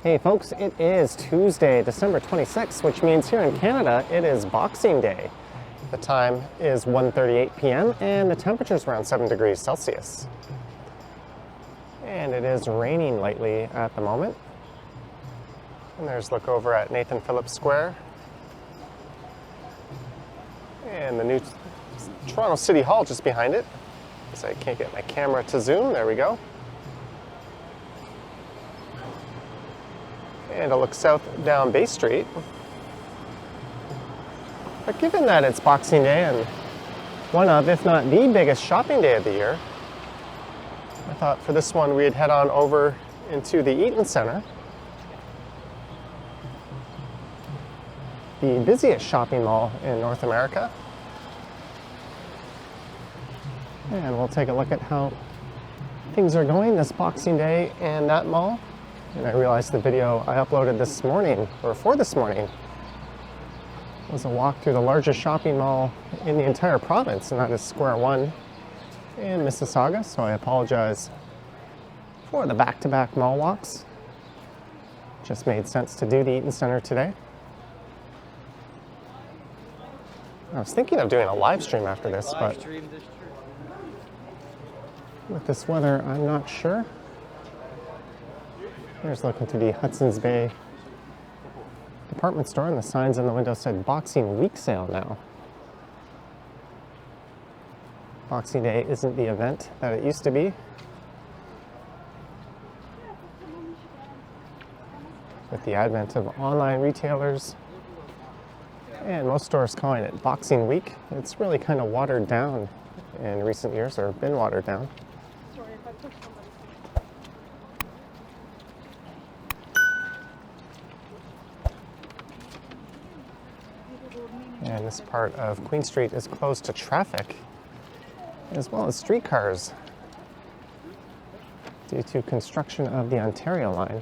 Hey folks, it is Tuesday, December 26th, which means here in Canada it is Boxing Day. The time is 1:38 p.m. and the temperature is around 7 degrees Celsius. And it is raining lightly at the moment. And there's a look over at Nathan Phillips Square. And the new Toronto City Hall just behind it. So I can't get my camera to zoom, there we go. And a look south down Bay Street. But given that it's Boxing Day and one of, if not the biggest shopping day of the year, I thought for this one we'd head on over into the Eaton Centre, the busiest shopping mall in North America. And we'll take a look at how things are going this Boxing Day in that mall. And I realized the video I uploaded this morning, or for this morning, was a walk through the largest shopping mall in the entire province, and that is Square One in Mississauga. So I apologize for the back-to-back mall walks. Just made sense to do the Eaton Centre today. I was thinking of doing a live stream after this, but with this weather, I'm not sure. Here's looking to the Hudson's Bay department store, and the signs on the window said Boxing Week sale now. Boxing Day isn't the event that it used to be. With the advent of online retailers and most stores calling it Boxing Week, it's really kind of watered down in recent years, or been watered down. And this part of Queen Street is closed to traffic, as well as streetcars, due to construction of the Ontario line.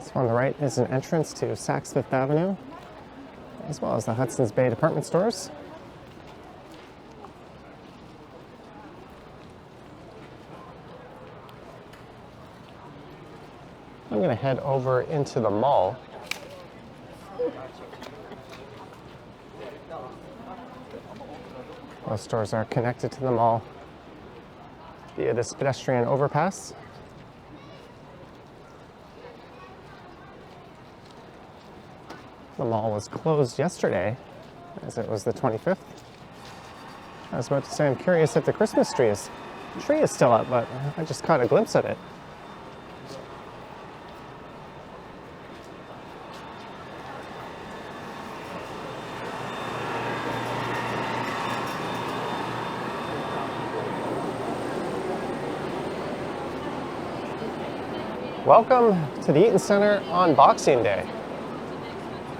So on the right is an entrance to Saks Fifth Avenue, as well as the Hudson's Bay department stores. I'm going to head over into the mall. Those stores are connected to the mall via this pedestrian overpass. The mall was closed yesterday, as it was the 25th. I was about to say, I'm curious if the Christmas tree is still up, but I just caught a glimpse of it. Welcome to the Eaton Centre on Boxing Day.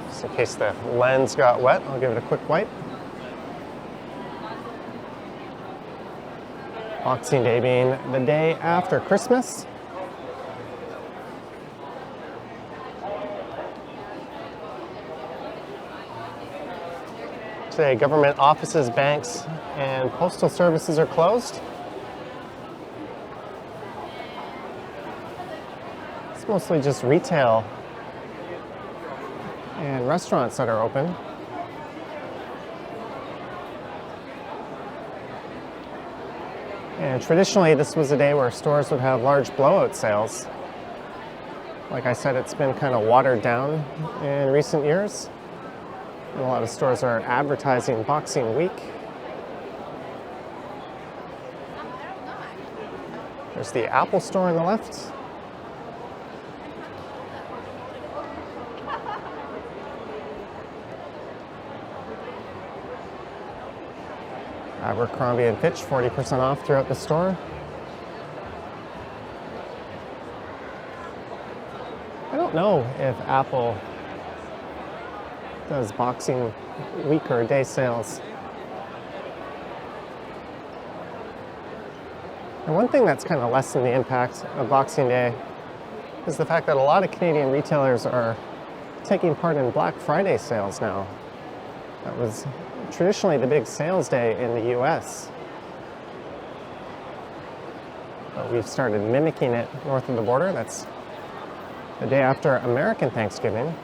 Just in case the lens got wet, I'll give it a quick wipe. Boxing Day being the day after Christmas. Today, government offices, banks, and postal services are closed. It's mostly just retail and restaurants that are open. And traditionally, this was a day where stores would have large blowout sales. Like I said, it's been kind of watered down in recent years. And a lot of stores are advertising Boxing Week. There's the Apple store on the left. Abercrombie & Fitch, 40% off throughout the store. I don't know if Apple does Boxing Week or day sales And one thing that's kind of lessened the impact of Boxing Day is the fact that a lot of Canadian retailers are taking part in Black Friday sales now. That was traditionally the big sales day in the US. But we've started mimicking it north of the border. That's the day after American Thanksgiving.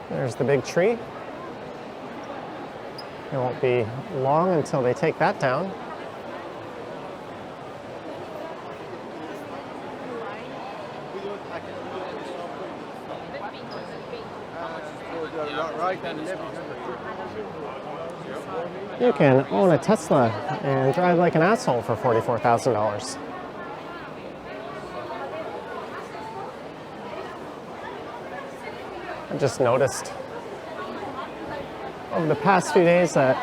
There's the big tree. It won't be long until they take that down. You can own a Tesla and drive like an asshole for $44,000. I just noticed over the past few days that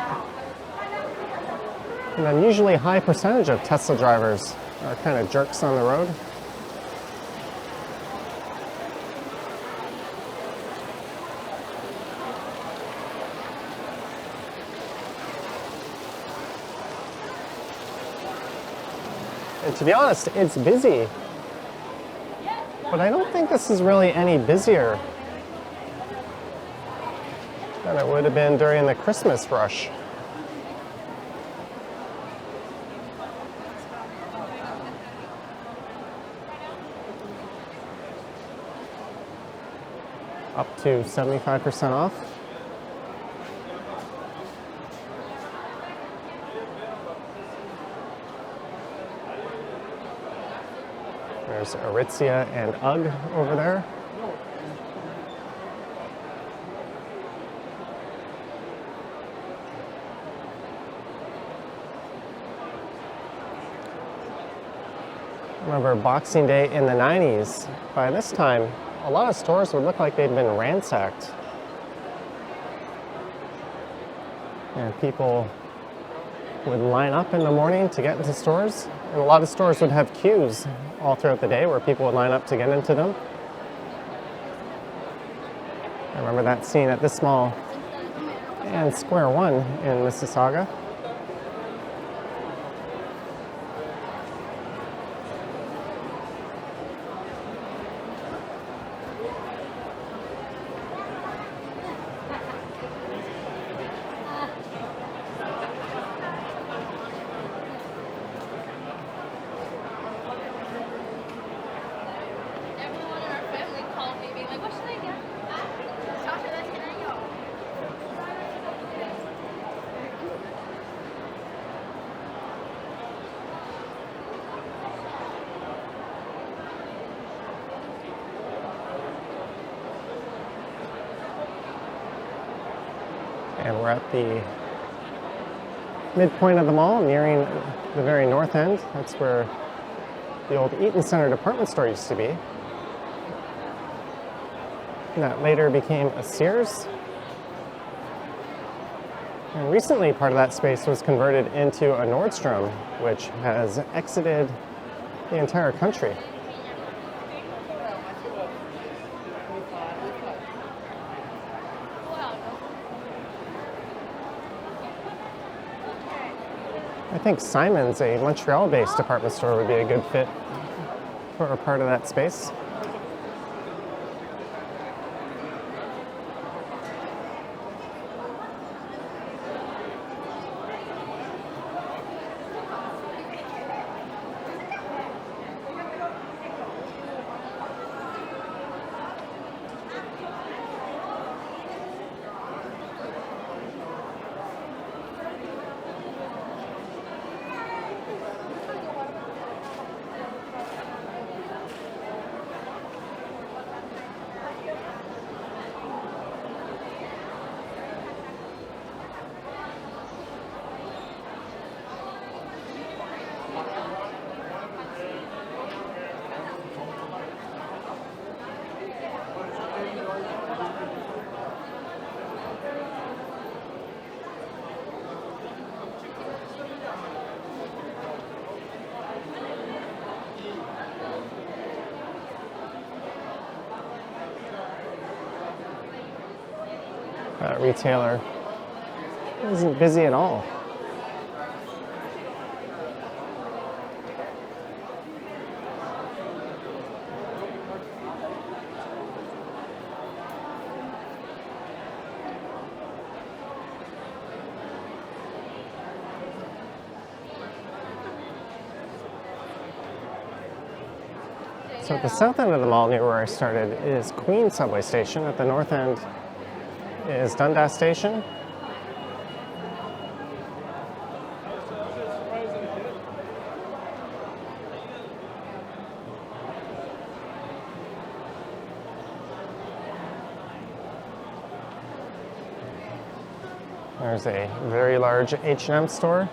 an unusually high percentage of Tesla drivers are kind of jerks on the road. And to be honest, it's busy. But I don't think this is really any busier than it would have been during the Christmas rush. Up to 75% off. There's Aritzia and UGG over there. Remember Boxing Day in the 90s, by this time, a lot of stores would look like they'd been ransacked. And people would line up in the morning to get into stores, and a lot of stores would have queues all throughout the day where people would line up to get into them. I remember that scene at this mall and Square One in Mississauga. And we're at the midpoint of the mall, nearing the very north end. That's where the old Eaton Centre department store used to be. And that later became a Sears. And recently, part of that space was converted into a Nordstrom, which has exited the entire country. I think Simon's, a Montreal-based department store, would be a good fit for a part of that space. That retailer isn't busy at all. So at the south end of the mall, near where I started, is Queen subway station. At the north end is Dundas Station. There's a very large H&M store.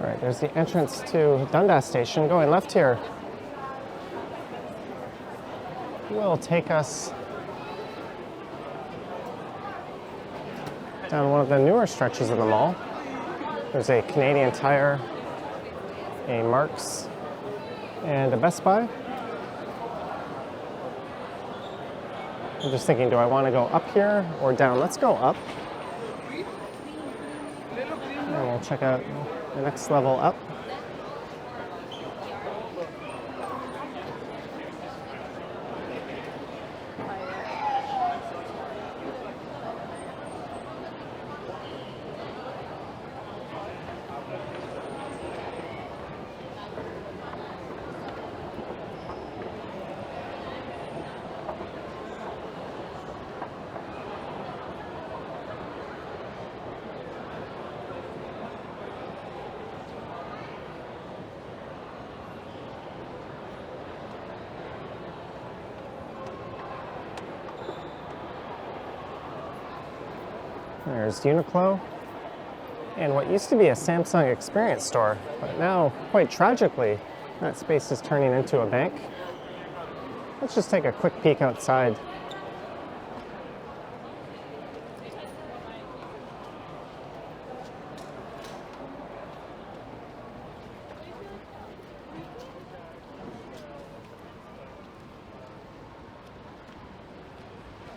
All right, there's the entrance to Dundas Station. Going left here will take us down one of the newer stretches of the mall. There's a Canadian Tire, a Marks, and a Best Buy. I'm just thinking, do I want to go up here or down? Let's go up. And we'll check out the next level up. There's Uniqlo and what used to be a Samsung Experience store, but now, quite tragically, that space is turning into a bank. Let's just take a quick peek outside.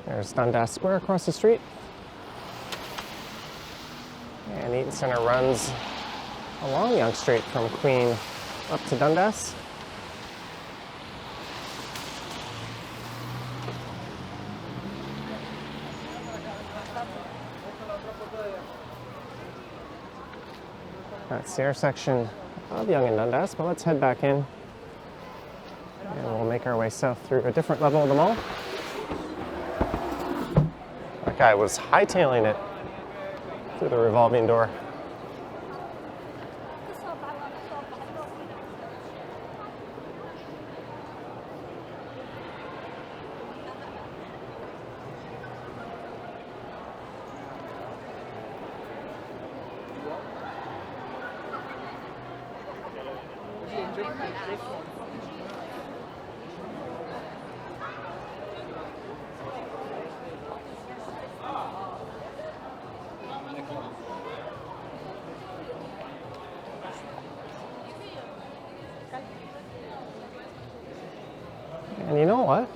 There's Dundas Square across the street. And Eaton Centre runs along Yonge Street from Queen up to Dundas. That's the intersection of Yonge and Dundas, but let's head back in and we'll make our way south through a different level of the mall. That guy was hightailing it through the revolving door. And you know what?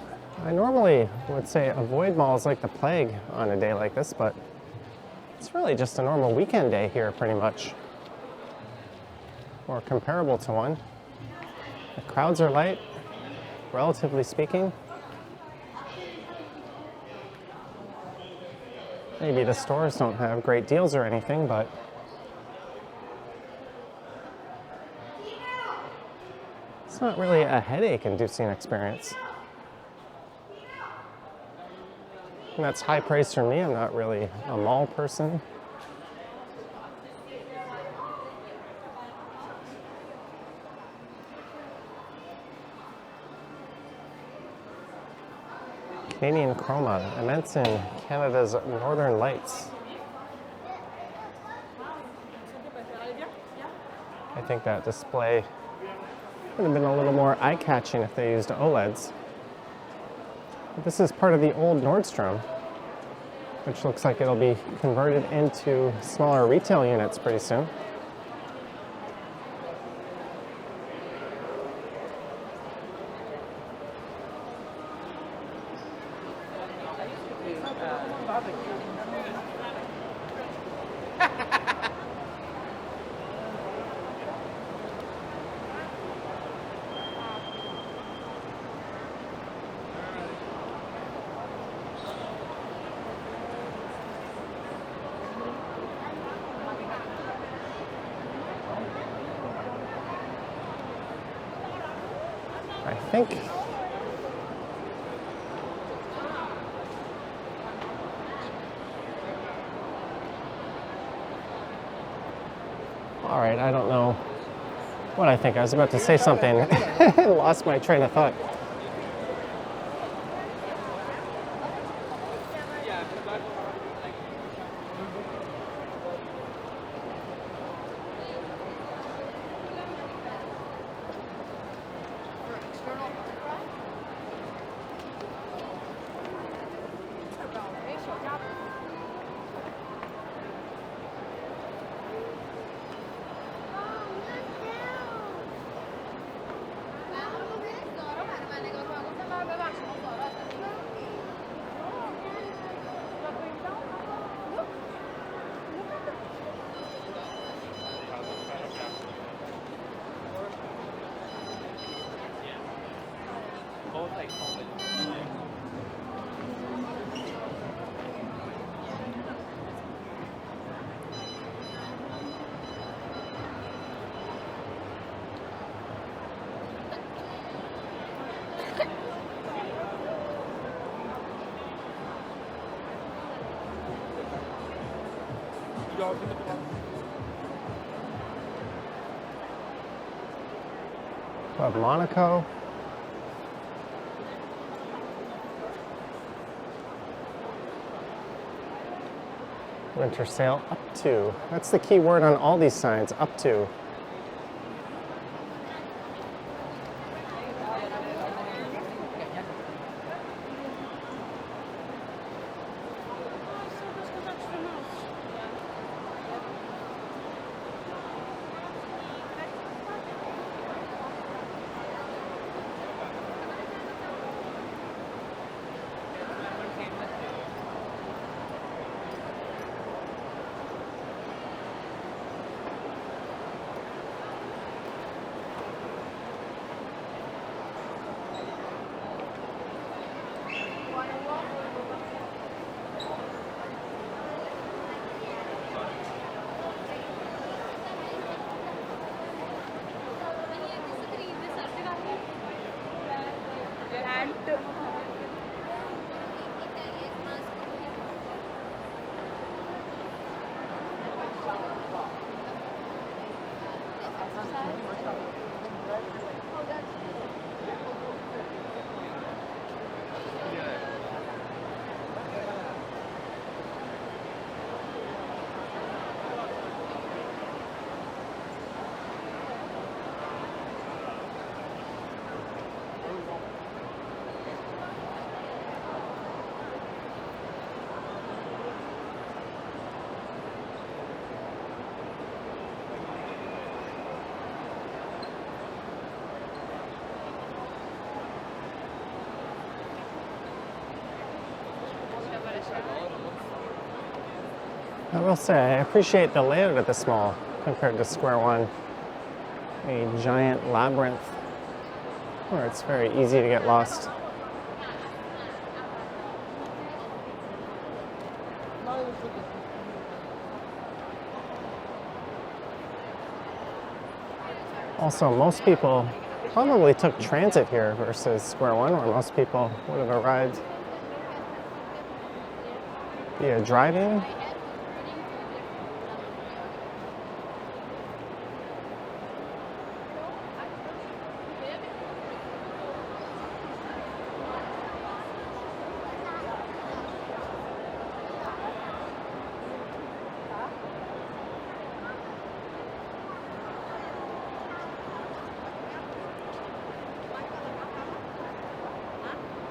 I normally would say avoid malls like the plague on a day like this, but it's really just a normal weekend day here pretty much, or comparable to one. The crowds are light, relatively speaking. Maybe the stores don't have great deals or anything, but it's not really a headache-inducing experience. And that's high praise from me. I'm not really a mall person. Canadian Chroma, immense in Canada's Northern Lights. think that display would have been a little more eye-catching if they used OLEDs. But this is part of the old Nordstrom, which looks like it'll be converted into smaller retail units pretty soon. I think all right, I don't know what I think. I was about to say something and lost my train of thought. Club Monaco. Winter sale up to. That's the key word on all these signs, up to. I will say, I appreciate the layout of this mall compared to Square One. A giant labyrinth where it's very easy to get lost. Also, most people probably took transit here versus Square One, where most people would have arrived via driving.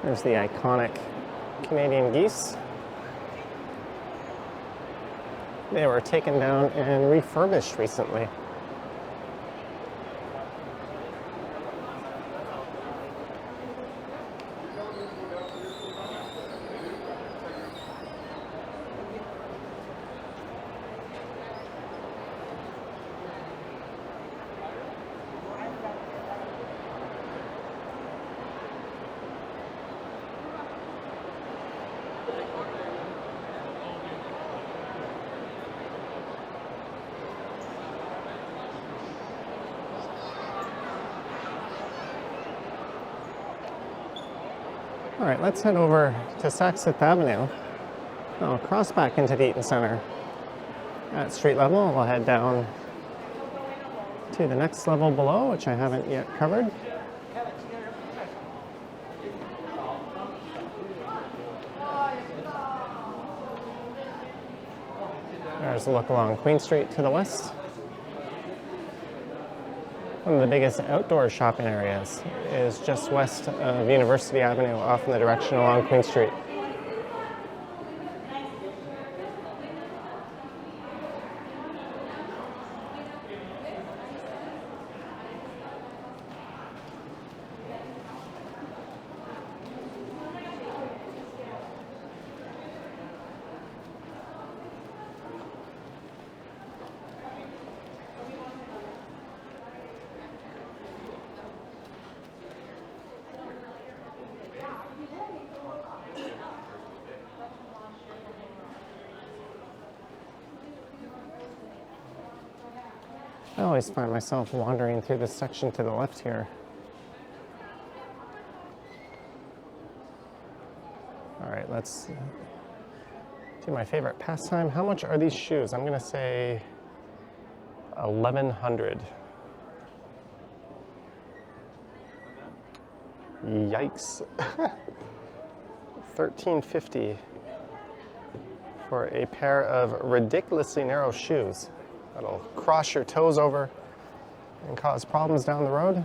There's the iconic Canadian geese. They were taken down and refurbished recently. All right, let's head over to Saks Fifth Avenue. I'll cross back into the Eaton Centre. At street level, we'll head down to the next level below, which I haven't yet covered. There's a look along Queen Street to the west. One of the biggest outdoor shopping areas is just west of University Avenue, off in the direction along Queen Street. I always find myself wandering through this section to the left here. All right, let's do my favorite pastime. How much are these shoes? I'm gonna say 1,100. Yikes. 1,350 for a pair of ridiculously narrow shoes. That'll cross your toes over and cause problems down the road.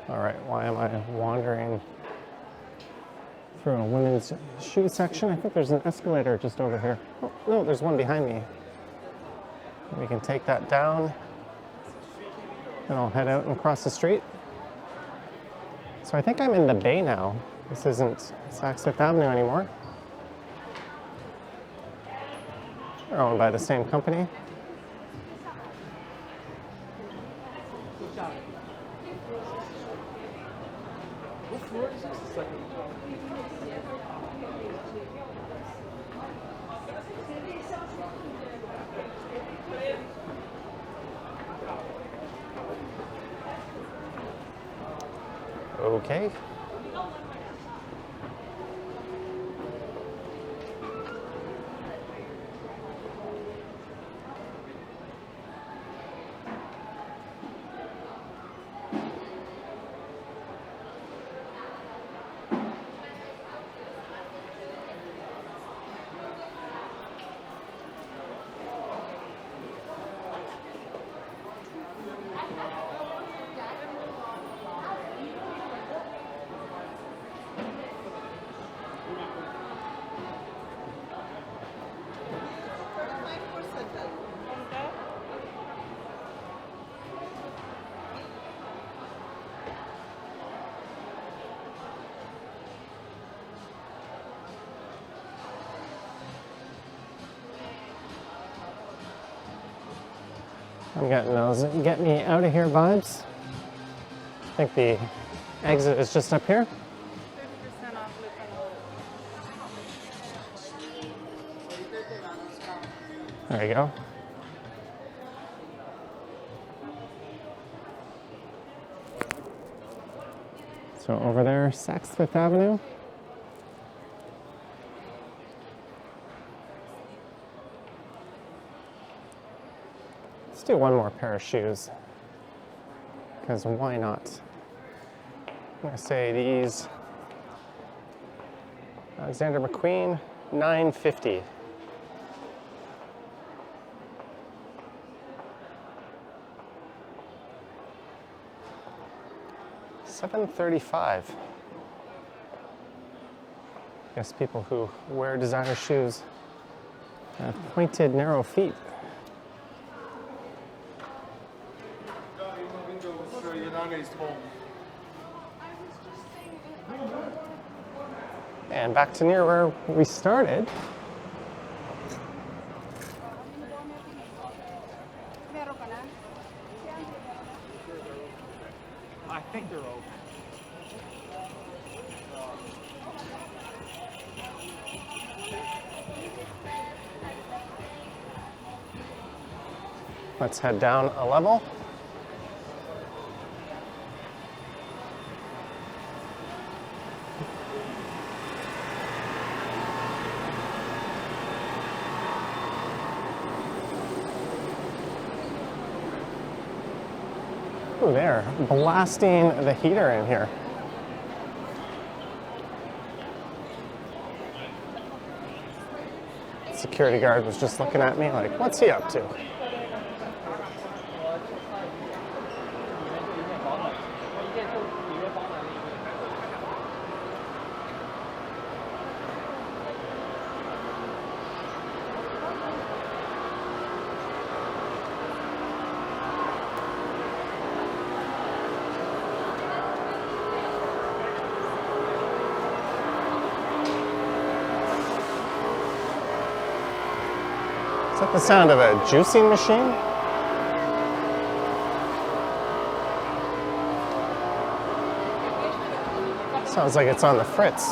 All right, why am I wandering through a women's shoe section? I think there's an escalator just over here. Oh, no, there's one behind me. We can take that down, and I'll head out and cross the street. So I think I'm in the Bay now. This isn't Saks Fifth Avenue anymore. They're owned by the same company. Okay. I'm getting those get me out of here vibes. I think the exit is just up here. 50% off There you go. So over there, Saks Fifth Avenue. do one more pair of shoes, because why not? I'm gonna say these Alexander McQueen, $9.50. $7.35. I guess people who wear designer shoes have pointed, narrow feet. And back to near where we started. I think they're open. Let's head down a level. Ooh, they're blasting the heater in here. Security guard was just looking at me like, what's he up to? Is that the sound of a juicing machine? Sounds like it's on the fritz.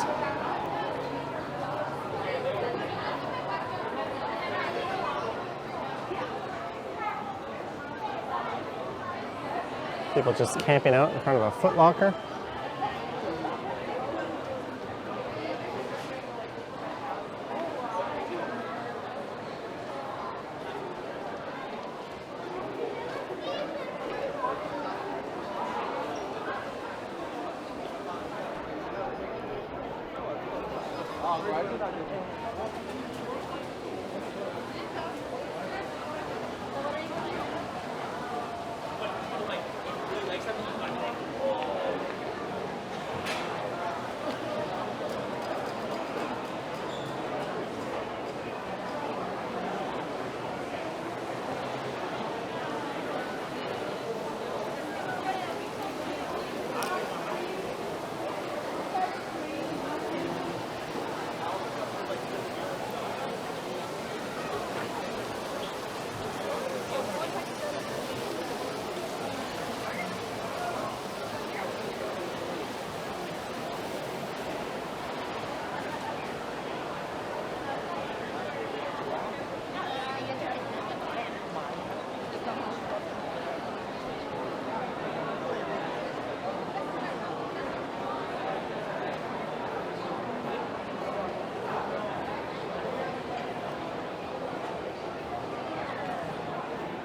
People just camping out in front of a Foot Locker.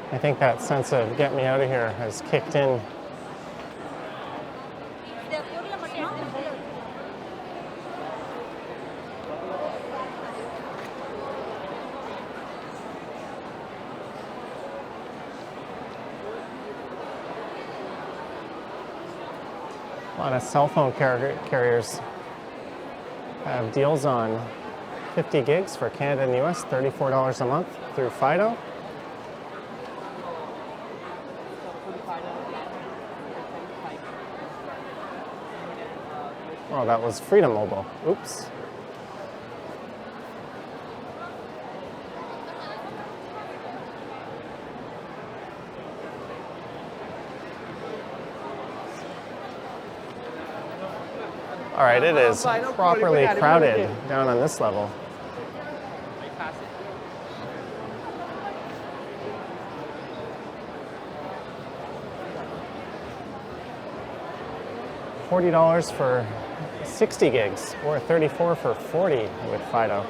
I think that sense of get me out of here has kicked in. A lot of cell phone carriers have deals on 50 gigs for Canada and the US, $34 a month through Fido. Oh, that was Freedom Mobile. Oops. All right, it is properly crowded down on this level. $40 for 60 gigs or $34 for 40 with Fido.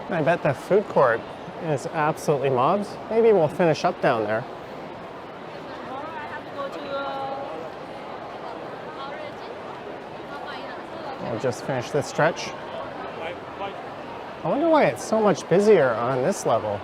I bet the food court is absolutely mobbed. Maybe we'll finish up down there. Tomorrow I have to go to We'll just finish this stretch. I wonder why it's so much busier on this level.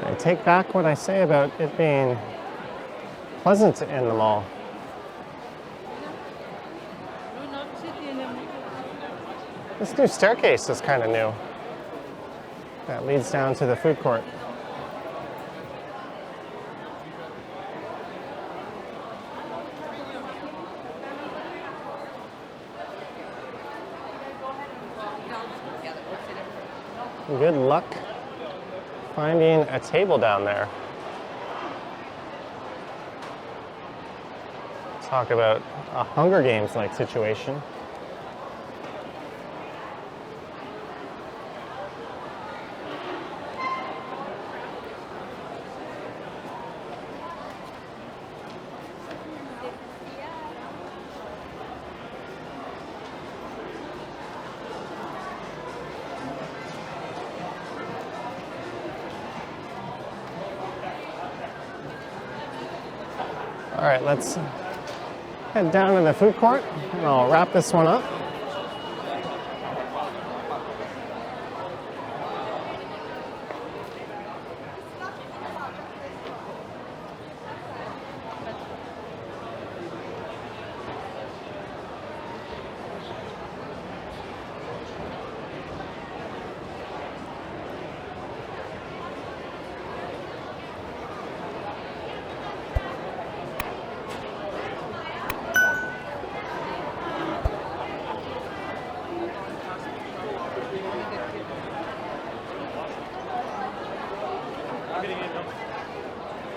I take back what I say about it being pleasant in the mall. This new staircase is kind of new. That leads down to the food court. Good luck finding a table down there. Talk about a Hunger Games-like situation. All right, let's head down to the food court and I'll wrap this one up.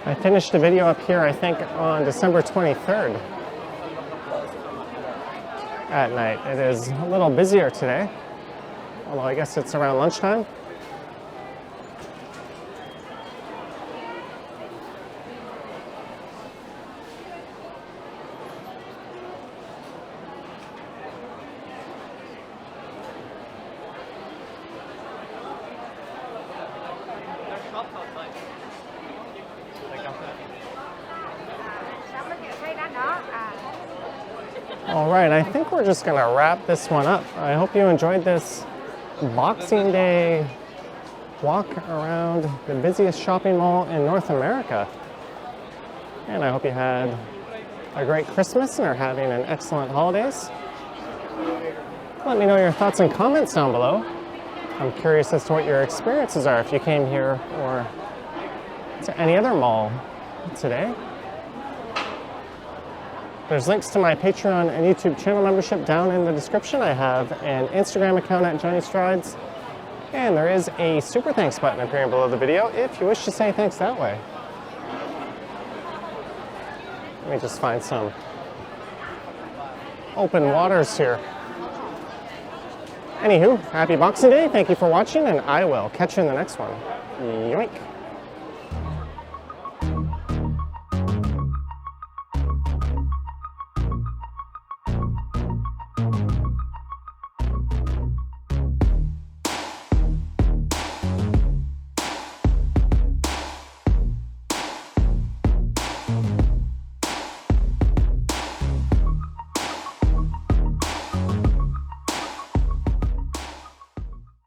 I finished the video up here, I think, on December 23rd at night. It is a little busier today, although I guess it's around lunchtime. All right, I think we're just gonna wrap this one up. I hope you enjoyed this Boxing Day walk around the busiest shopping mall in North America. And I hope you had a great Christmas and are having an excellent holidays. Let me know your thoughts and comments down below. I'm curious as to what your experiences are if you came here or to any other mall today. There's links to my Patreon and YouTube channel membership down in the description. I have an Instagram account at Johnny Strides, and there is a super thanks button appearing below the video if you wish to say thanks that way. Let me just find some open waters here. Anywho, happy Boxing Day, thank you for watching, and I will catch you in the next one. Yoink!